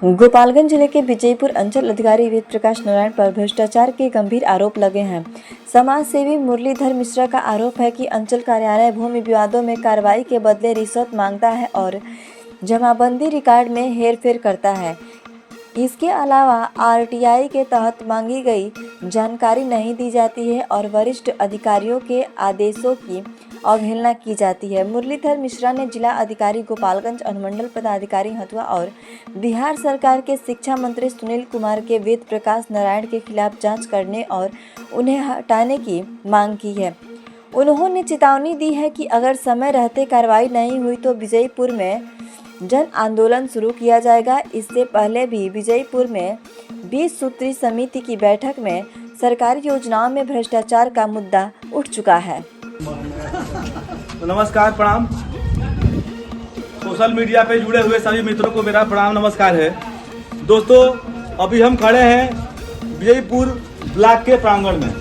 गोपालगंज जिले के विजयपुर अंचल अधिकारी वेद प्रकाश नारायण पर भ्रष्टाचार के गंभीर आरोप लगे हैं। समाज सेवी मुरलीधर मिश्रा का आरोप है कि अंचल कार्यालय भूमि विवादों में कार्रवाई के बदले रिश्वत मांगता है और जमाबंदी रिकॉर्ड में हेरफेर करता है। इसके अलावा आरटीआई के तहत मांगी गई जानकारी नहीं दी जाती है और वरिष्ठ अधिकारियों के आदेशों की अवहेलना की जाती है। मुरलीधर मिश्रा ने जिला अधिकारी गोपालगंज, अनुमंडल पदाधिकारी हथुआ और बिहार सरकार के शिक्षा मंत्री सुनील कुमार के वेद प्रकाश नारायण के खिलाफ जांच करने और उन्हें हटाने की मांग की है। उन्होंने चेतावनी दी है कि अगर समय रहते कार्रवाई नहीं हुई तो विजयपुर में जन आंदोलन शुरू किया जाएगा। इससे पहले भी विजयपुर में 20 सूत्री समिति की बैठक में सरकारी योजनाओं में भ्रष्टाचार का मुद्दा उठ चुका है। नमस्कार, प्रणाम। सोशल मीडिया पे जुड़े हुए सभी मित्रों को मेरा प्रणाम नमस्कार है। दोस्तों, अभी हम खड़े हैं विजयपुर ब्लॉक के प्रांगण में।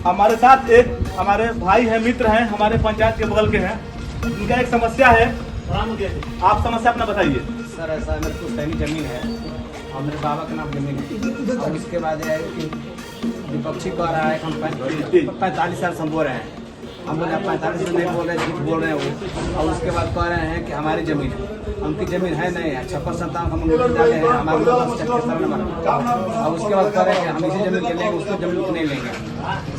हमारे साथ एक हमारे भाई हैं, मित्र हैं, हमारे पंचायत के बगल के हैं। इनका एक समस्या है। आप समस्या अपना बताइए। सर, ऐसा मेरे को सैनी जमीन है और मेरे बाबा के नाम जमीन है और उसके बाद है कि विपक्षी कह रहा है हम 45 साल से हम बोल रहे हैं। हम बोले 45 से नहीं बोल रहे, झूठ बोल रहे हैं वो। और उसके बाद कह रहे हैं कि हमारी जमीन है, उनकी जमीन है नहीं है। 56-57 हम डाले हैं हमारे और उसके बाद कह रहे हैं कि हम इसी जमीन के लेंगे, उसको जमीन को नहीं लेंगे।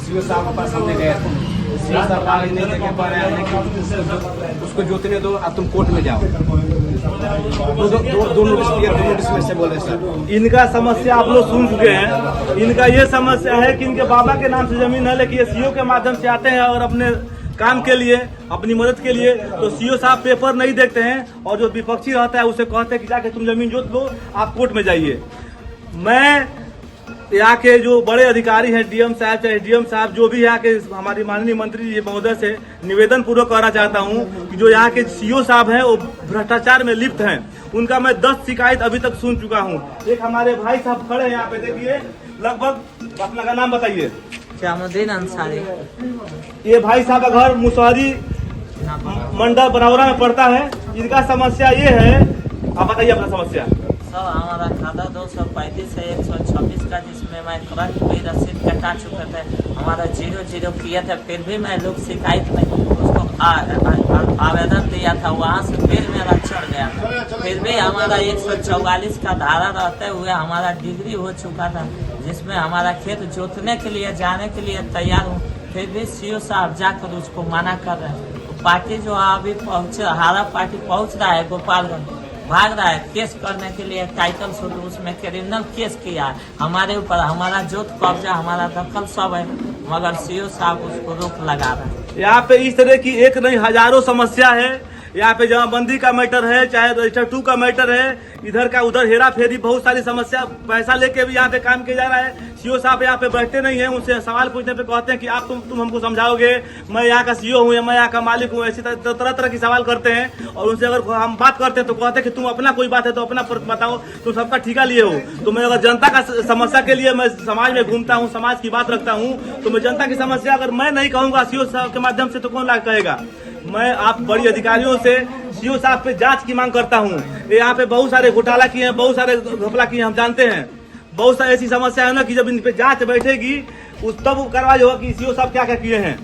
सीओ साहब के पास हमने गए थे, सीओ साहब आगे नहीं देखे, कह रहे हैं कि उसको जोतने दो, अब तुम कोर्ट में जाओ। दो नोटिस में से बोले सर। इनका समस्या आप लोग सुन चुके हैं। इनका ये समस्या है कि इनके बाबा के नाम से जमीन है, लेकिन ये सीओ के माध्यम से आते हैं और अपने काम के लिए, अपनी मदद के लिए, तो सीओ साहब पेपर नहीं देखते हैं और जो विपक्षी रहता है उसे कहते हैं कि जाके तुम जमीन जोत लो, आप कोर्ट में जाइए। मैं यहाँ के जो बड़े अधिकारी हैं, डीएम साहब चाहे डीएम साहब, जो भी यहाँ के हमारी माननीय मंत्री जी महोदय से निवेदन पूर्वक कहना चाहता हूँ कि जो यहाँ के सीओ साहब हैं वो भ्रष्टाचार में लिप्त हैं। उनका मैं 10 शिकायत अभी तक सुन चुका हूँ। एक हमारे भाई साहब खड़े हैं यहाँ पे, देखिए, लगभग अपना का नाम बताइए। जामुद्दीन अंसारी। ये भाई साहब का घर मुसहरी मंडल बरौरा में पड़ता है। इनका समस्या ये है, आप बताइए अपना समस्या। सर, हमारा खाता 235 है 126 का, जिसमें मैं तुरंत कोई रसीद कटा चुके थे। हमारा 0-0 किया था, फिर भी मैं लोग शिकायत में उसको आवेदन दिया था, वहाँ से फिर मेरा चढ़ गया था। फिर भी हमारा 144 का धारा रहते हुए हमारा डिग्री हो चुका था, जिसमें हमारा खेत जोतने के लिए जाने के लिए तैयार हूँ। फिर भी सीओ साहब जाकर उसको मना कर रहे हैं। पार्टी जो अभी पहुँचे, हारा पार्टी पहुँच रहा है गोपालगंज, भाग रहा है केस करने के लिए। टाइटल सूट उसमें क्रिमिनल केस किया है हमारे ऊपर। हमारा जोत कब्जा, हमारा दखल सब है, मगर सीओ साहब उसको रोक लगा रहे हैं। यहाँ पे इस तरह की एक नहीं हजारों समस्या है। यहाँ पे जमाबंदी का मैटर है, चाहे रजिस्टर 2 का मैटर है, इधर का उधर हेरा फेरी, बहुत सारी समस्या। पैसा लेके भी यहाँ पे काम किया जा रहा है। सीओ साहब यहाँ पे बैठते नहीं हैं, उनसे सवाल पूछने पे कहते हैं कि आप तुम हमको समझाओगे, मैं यहाँ का सीओ हूँ या मैं यहाँ का मालिक हूँ। ऐसी तरह तरह की सवाल करते हैं और उनसे अगर हम बात करते हैं तो कहते हैं कि तुम अपना कोई बात है तो अपना बताओ, तुम सबका ठिका लिए हो। तो मैं अगर जनता का समस्या के लिए मैं समाज में घूमता हूँ, समाज की बात रखता हूँ, तो मैं जनता की समस्या अगर मैं नहीं कहूँगा सीओ साहब के माध्यम से, तो कौन लाग कहेगा। मैं आप बड़ी अधिकारियों से सीओ साहब पे जांच की मांग करता हूं। यहाँ पे बहुत सारे घोटाला किए हैं, बहुत सारे घपला किए हैं, हम जानते हैं। बहुत सारी ऐसी समस्या है ना कि जब इन पे जांच बैठेगी उस तब कार्रवाई होगा कि सीओ साहब क्या क्या किए हैं।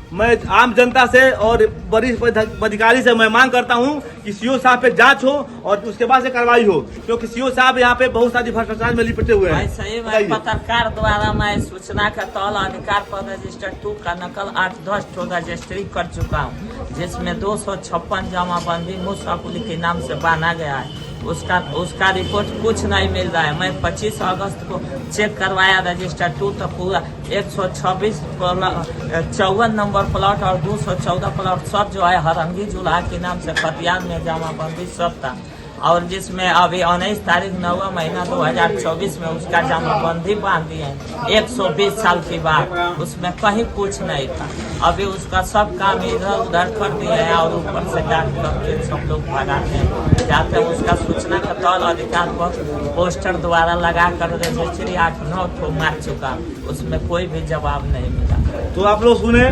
मैं आम जनता से और वरिष्ठ अधिकारी से मैं मांग करता हूं कि सीओ साहब पे जांच हो और उसके बाद से कार्रवाई हो, क्योंकि सीओ साहब यहाँ पे बहुत सारी भ्रष्टाचार में लिपटे हुए हैं। सही में पत्रकार द्वारा मैं सूचना का तौल अधिकार पर रजिस्टर 2 का नकल 8-10 रजिस्ट्री कर चुका हूँ, जिसमें 256 जमाबंदी मुसाफिर के नाम से बांधा गया है। उसका रिपोर्ट कुछ नहीं मिल रहा है। मैं 25 अगस्त को चेक करवाया रजिस्टर 2, तो पूरा 126 54 नंबर प्लॉट और 214 प्लॉट सब जो है हरंगी जुल्हा के नाम से खतियान में जमाबंदी सब था। और जिसमें अभी 19 तारीख 9वां महीना 2024 में उसका जमाबंदी बांध दिए हैं 120 साल के बाद। उसमें कहीं कुछ नहीं था। अभी उसका सब काम इधर उधर कर दिया है और ऊपर से डांट करके सब लोग भगाते हैं जाते हैं। उसका सूचना का तौल अधिकार पर पोस्टर द्वारा लगा कर रजिस्ट्री 8-9 मार चुका, उसमें कोई भी जवाब नहीं मिला। तो आप लोग सुने,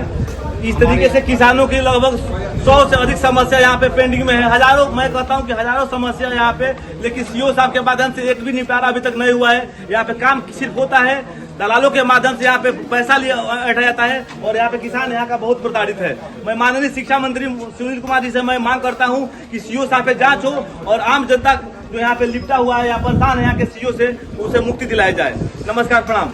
इस तरीके से किसानों की लगभग 100 से अधिक समस्या यहाँ पे पेंडिंग में है। हजारों, मैं कहता हूँ कि हजारों समस्या यहाँ पे, लेकिन सीओ साहब के माध्यम से एक भी निपटारा अभी तक नहीं हुआ है। यहाँ पे काम सिर्फ होता है दलालों के माध्यम से, यहाँ पे पैसा लिया बैठा जाता है और यहाँ पे किसान यहाँ का बहुत प्रताड़ित है। मैं माननीय शिक्षा मंत्री सुनील कुमार जी से मैं मांग करता हूँ कि सीओ साहब पे जांच हो और आम जनता जो यहाँ पे लिपटा हुआ है या परेशान है यहाँ के सीओ से, उसे मुक्ति दिलाई जाए। नमस्कार, प्रणाम।